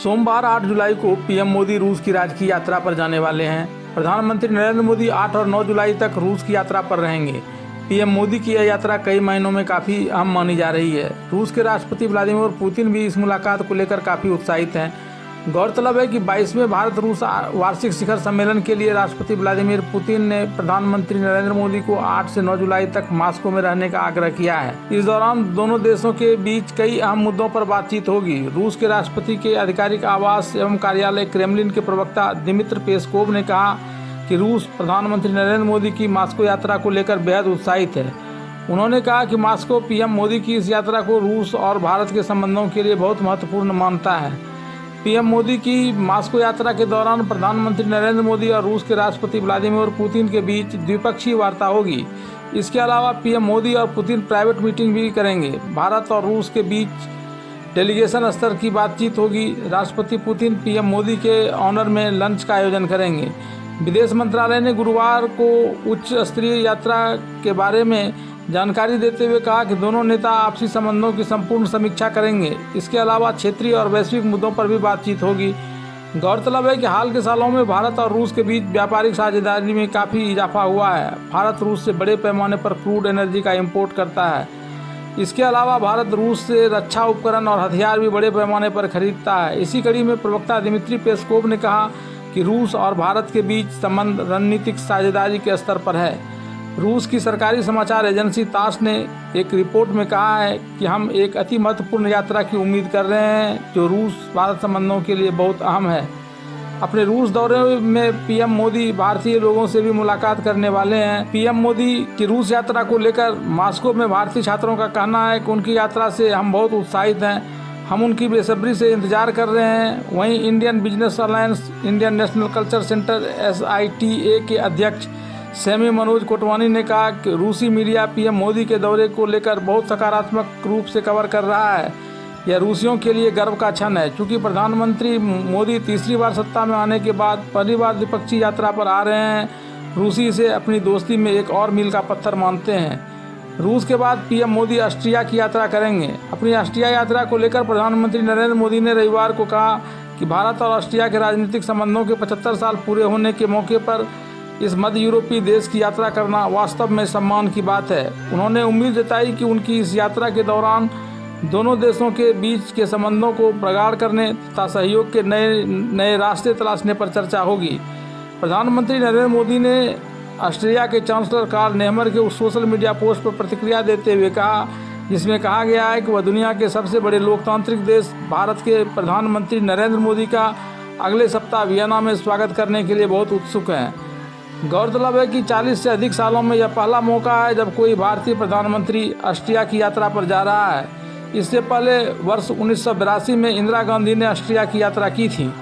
सोमवार 8 जुलाई को पीएम मोदी रूस की राजकीय यात्रा पर जाने वाले हैं। प्रधानमंत्री नरेंद्र मोदी 8 और 9 जुलाई तक रूस की यात्रा पर रहेंगे। पीएम मोदी की यह यात्रा कई महीनों में काफ़ी अहम मानी जा रही है। रूस के राष्ट्रपति व्लादिमीर पुतिन भी इस मुलाकात को लेकर काफ़ी उत्साहित हैं। गौरतलब है कि 22वें भारत रूस वार्षिक शिखर सम्मेलन के लिए राष्ट्रपति व्लादिमीर पुतिन ने प्रधानमंत्री नरेंद्र मोदी को 8 से 9 जुलाई तक मॉस्को में रहने का आग्रह किया है। इस दौरान दोनों देशों के बीच कई अहम मुद्दों पर बातचीत होगी। रूस के राष्ट्रपति के आधिकारिक आवास एवं कार्यालय क्रेमलिन के प्रवक्ता दिमित्र पेस्कोव ने कहा कि रूस प्रधानमंत्री नरेंद्र मोदी की मॉस्को यात्रा को लेकर बेहद उत्साहित है। उन्होंने कहा कि मॉस्को पीएम मोदी की इस यात्रा को रूस और भारत के संबंधों के लिए बहुत महत्वपूर्ण मानता है। पीएम मोदी की मॉस्को यात्रा के दौरान प्रधानमंत्री नरेंद्र मोदी और रूस के राष्ट्रपति व्लादिमीर पुतिन के बीच द्विपक्षीय वार्ता होगी। इसके अलावा पीएम मोदी और पुतिन प्राइवेट मीटिंग भी करेंगे। भारत और रूस के बीच डेलीगेशन स्तर की बातचीत होगी। राष्ट्रपति पुतिन पीएम मोदी के ऑनर में लंच का आयोजन करेंगे। विदेश मंत्रालय ने गुरुवार को उच्च स्तरीय यात्रा के बारे में जानकारी देते हुए कहा कि दोनों नेता आपसी संबंधों की संपूर्ण समीक्षा करेंगे। इसके अलावा क्षेत्रीय और वैश्विक मुद्दों पर भी बातचीत होगी। गौरतलब है कि हाल के सालों में भारत और रूस के बीच व्यापारिक साझेदारी में काफ़ी इजाफा हुआ है। भारत रूस से बड़े पैमाने पर क्रूड एनर्जी का इंपोर्ट करता है। इसके अलावा भारत रूस से रक्षा उपकरण और हथियार भी बड़े पैमाने पर खरीदता है। इसी कड़ी में प्रवक्ता दिमित्री पेस्कोव ने कहा कि रूस और भारत के बीच संबंध रणनीतिक साझेदारी के स्तर पर है। रूस की सरकारी समाचार एजेंसी तास ने एक रिपोर्ट में कहा है कि हम एक अति महत्वपूर्ण यात्रा की उम्मीद कर रहे हैं जो रूस भारत संबंधों के लिए बहुत अहम है। अपने रूस दौरे में पीएम मोदी भारतीय लोगों से भी मुलाकात करने वाले हैं। पीएम मोदी की रूस यात्रा को लेकर मॉस्को में भारतीय छात्रों का कहना है कि उनकी यात्रा से हम बहुत उत्साहित हैं। हम उनकी बेसब्री से इंतजार कर रहे हैं। वहीं Indian business alliance Indian national culture centre SITA के अध्यक्ष सेमी मनोज कोटवानी ने कहा कि रूसी मीडिया पीएम मोदी के दौरे को लेकर बहुत सकारात्मक रूप से कवर कर रहा है। यह रूसियों के लिए गर्व का क्षण है क्योंकि प्रधानमंत्री मोदी तीसरी बार सत्ता में आने के बाद पहली बार द्विपक्षीय यात्रा पर आ रहे हैं। रूसी इसे अपनी दोस्ती में एक और मील का पत्थर मानते हैं। रूस के बाद पीएम मोदी ऑस्ट्रिया की यात्रा करेंगे। अपनी ऑस्ट्रिया यात्रा को लेकर प्रधानमंत्री नरेंद्र मोदी ने रविवार को कहा कि भारत और ऑस्ट्रिया के राजनीतिक संबंधों के 75 साल पूरे होने के मौके पर इस मध्य यूरोपीय देश की यात्रा करना वास्तव में सम्मान की बात है। उन्होंने उम्मीद जताई कि उनकी इस यात्रा के दौरान दोनों देशों के बीच के संबंधों को प्रगाढ़ करने तथा सहयोग के नए रास्ते तलाशने पर चर्चा होगी। प्रधानमंत्री नरेंद्र मोदी ने ऑस्ट्रिया के चांसलर कार्ल नेहमर के उस सोशल मीडिया पोस्ट पर प्रतिक्रिया देते हुए कहा जिसमें कहा गया है कि वह दुनिया के सबसे बड़े लोकतांत्रिक देश भारत के प्रधानमंत्री नरेंद्र मोदी का अगले सप्ताह वियना में स्वागत करने के लिए बहुत उत्सुक हैं। गौरतलब है कि 40 से अधिक सालों में यह पहला मौका है जब कोई भारतीय प्रधानमंत्री ऑस्ट्रिया की यात्रा पर जा रहा है। इससे पहले वर्ष 1982 में इंदिरा गांधी ने ऑस्ट्रिया की यात्रा की थी।